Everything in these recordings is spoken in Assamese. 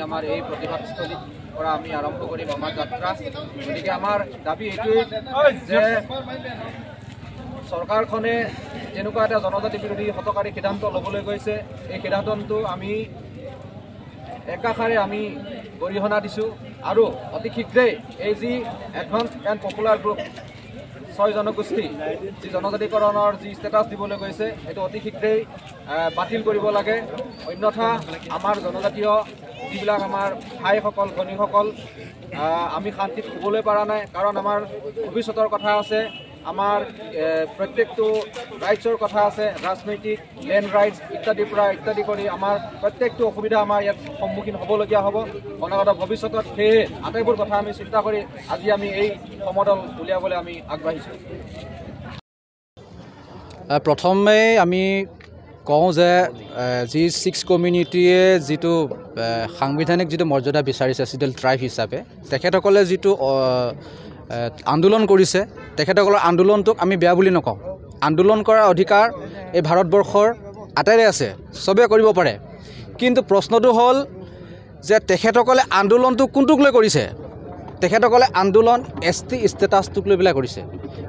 আমাৰ এই প্ৰতিবাদস্থলীৰ পৰা আমি আৰম্ভ কৰিম আমাৰ যাত্ৰা। গতিকে আমাৰ দাবী এইটোৱেই যে চৰকাৰখনে যেনেকুৱা এটা জনজাতি বিৰোধী হতকাৰী সিদ্ধান্ত ল'বলৈ গৈছে, এই সিদ্ধান্তটো আমি একাষাৰে আমি গৰিহণা দিছোঁ আৰু অতি শীঘ্ৰেই এই যি এডভান্স এণ্ড পপুলাৰ গ্ৰুপ 6 জনগোষ্ঠী যি জনজাতিকৰণৰ যি ষ্টেটাছ দিবলৈ গৈছে এইটো অতি শীঘ্ৰেই বাতিল কৰিব লাগে। অন্যথা আমাৰ জনজাতীয় যিবিলাক আমাৰ ভাইসকল ভনীসকল আমি শান্তিত শুবলৈ পৰা নাই, কাৰণ আমাৰ ভৱিষ্যতৰ কথা আছে, আমাৰ প্ৰত্যেকটো ৰাইটছৰ কথা আছে, ৰাজনৈতিক লেণ্ড ৰাইটছ ইত্যাদিৰ পৰা ইত্যাদি কৰি আমাৰ প্ৰত্যেকটো অসুবিধা আমাৰ ইয়াত সন্মুখীন হ'বলগীয়া হ'ব অনাগত ভৱিষ্যতত। সেয়ে আটাইবোৰ কথা আমি চিন্তা কৰি আজি আমি এই সমদল উলিয়াবলৈ আমি আগবাঢ়িছোঁ। প্ৰথমে আমি কওঁ যে যি 6 কমিউনিটিয়ে যিটো সাংবিধানিক যিটো মৰ্যাদা বিচাৰিছে চিডেল ট্ৰাইব হিচাপে, তেখেতসকলে যিটো আন্দোলন কৰিছে, তেখেতসকলৰ আন্দোলনটোক আমি বেয়া বুলি নকওঁ। আন্দোলন কৰাৰ অধিকাৰ এই ভাৰতবৰ্ষৰ আটাইৰে আছে, চবেই কৰিব পাৰে। কিন্তু প্ৰশ্নটো হ'ল যে তেখেতসকলে আন্দোলনটো কোনটোক লৈ কৰিছে? তেখেতসকলে আন্দোলন ST ষ্টেটাছটোক লৈ পেলাই কৰিছে,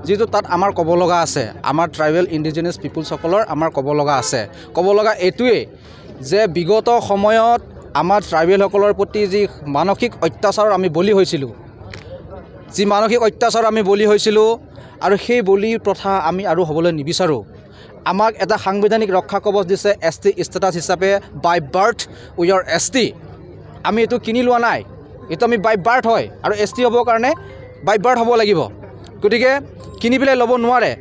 যিটো তাত আমাৰ ক'ব লগা আছে। আমাৰ ট্ৰাইবেল ইণ্ডিজিনাছ পিপুলছসকলৰ আমাৰ ক'ব লগা আছে। ক'ব লগা এইটোৱেই যে বিগত সময়ত আমাৰ ট্ৰাইবেলসকলৰ প্ৰতি যি মানসিক অত্যাচাৰৰ আমি বলি হৈছিলোঁ, আৰু সেই বলিৰ প্ৰথা আমি আৰু হ'বলৈ নিবিচাৰোঁ। আমাক এটা সাংবিধানিক ৰক্ষা কৱচ দিছে ST ষ্টেটাছ হিচাপে। বাই বাৰ্থ উই আৰ ST। আমি এইটো কিনি লোৱা নাই, এইটো আমি বাই বাৰ্থ হয়, আৰু ST হ'বৰ কাৰণে বাই বাৰ্থ হ'ব লাগিব। গতিকে কিনি পেলাই ল'ব নোৱাৰে।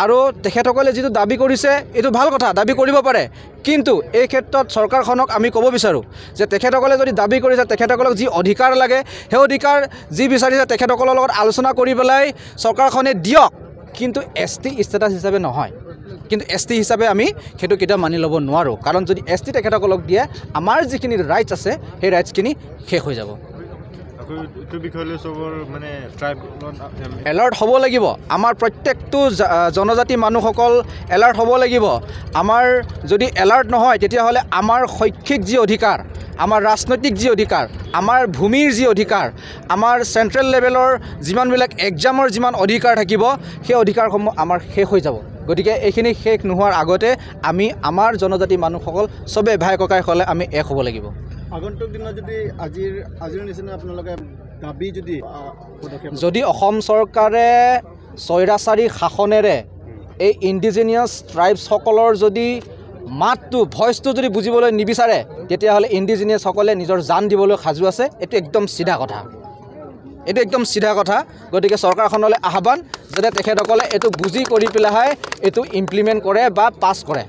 আৰু তেখেতসকলে যিটো দাবী কৰিছে এইটো ভাল কথা, দাবী কৰিব পাৰে। কিন্তু এই ক্ষেত্ৰত চৰকাৰখনক আমি ক'ব বিচাৰোঁ যে তেখেতসকলে যদি দাবী কৰিছে, তেখেতসকলক যি অধিকাৰ লাগে সেই অধিকাৰ যি বিচাৰিছে তেখেতসকলৰ লগত আলোচনা কৰি পেলাই চৰকাৰখনে দিয়ক, কিন্তু ST ষ্টেটাছ হিচাপে নহয়। কিন্তু ST হিচাপে আমি সেইটো কেতিয়াও মানি ল'ব নোৱাৰোঁ, কাৰণ যদি ST তেখেতসকলক দিয়ে আমাৰ যিখিনি ৰাইটছ আছে সেই ৰাইটছখিনি শেষ হৈ যাব। এলাৰ্ট হ'ব লাগিব। আমাৰ প্ৰত্যেকটো জনজাতি মানুহসকল এলাৰ্ট হ'ব লাগিব। আমাৰ যদি এলাৰ্ট নহয় তেতিয়াহ'লে আমাৰ শৈক্ষিক যি অধিকাৰ, আমাৰ ৰাজনৈতিক যি অধিকাৰ, আমাৰ ভূমিৰ যি অধিকাৰ, আমাৰ চেণ্ট্ৰেল লেভেলৰ যিমানবিলাক এক্সামৰ যিমান অধিকাৰ থাকিব সেই অধিকাৰসমূহ আমাৰ শেষ হৈ যাব। গতিকে এইখিনি শেষ নোহোৱাৰ আগতে আমি আমাৰ জনজাতি মানুহসকল চবেই ভাই ককাই হ'লে আমি এক হ'ব লাগিব। আগন্তুক দিনত যদি আজিৰ নিচিনা আপোনালোকে দাবী যদি অসম চৰকাৰে স্বৈৰাচাৰী শাসনেৰে এই ইণ্ডিজিনিয়াছ ট্ৰাইবছসকলৰ যদি মাতটো ভইচটো যদি বুজিবলৈ নিবিচাৰে, তেতিয়াহ'লে ইণ্ডিজিনিয়াছসকলে নিজৰ জান দিবলৈ সাজু আছে। এইটো একদম চিধা কথা। গতিকে চৰকাৰখনলৈ আহ্বান যাতে তেখেতসকলে এইটো বুজি কৰি পেলাই এইটো ইমপ্লিমেণ্ট কৰে বা পাছ কৰে।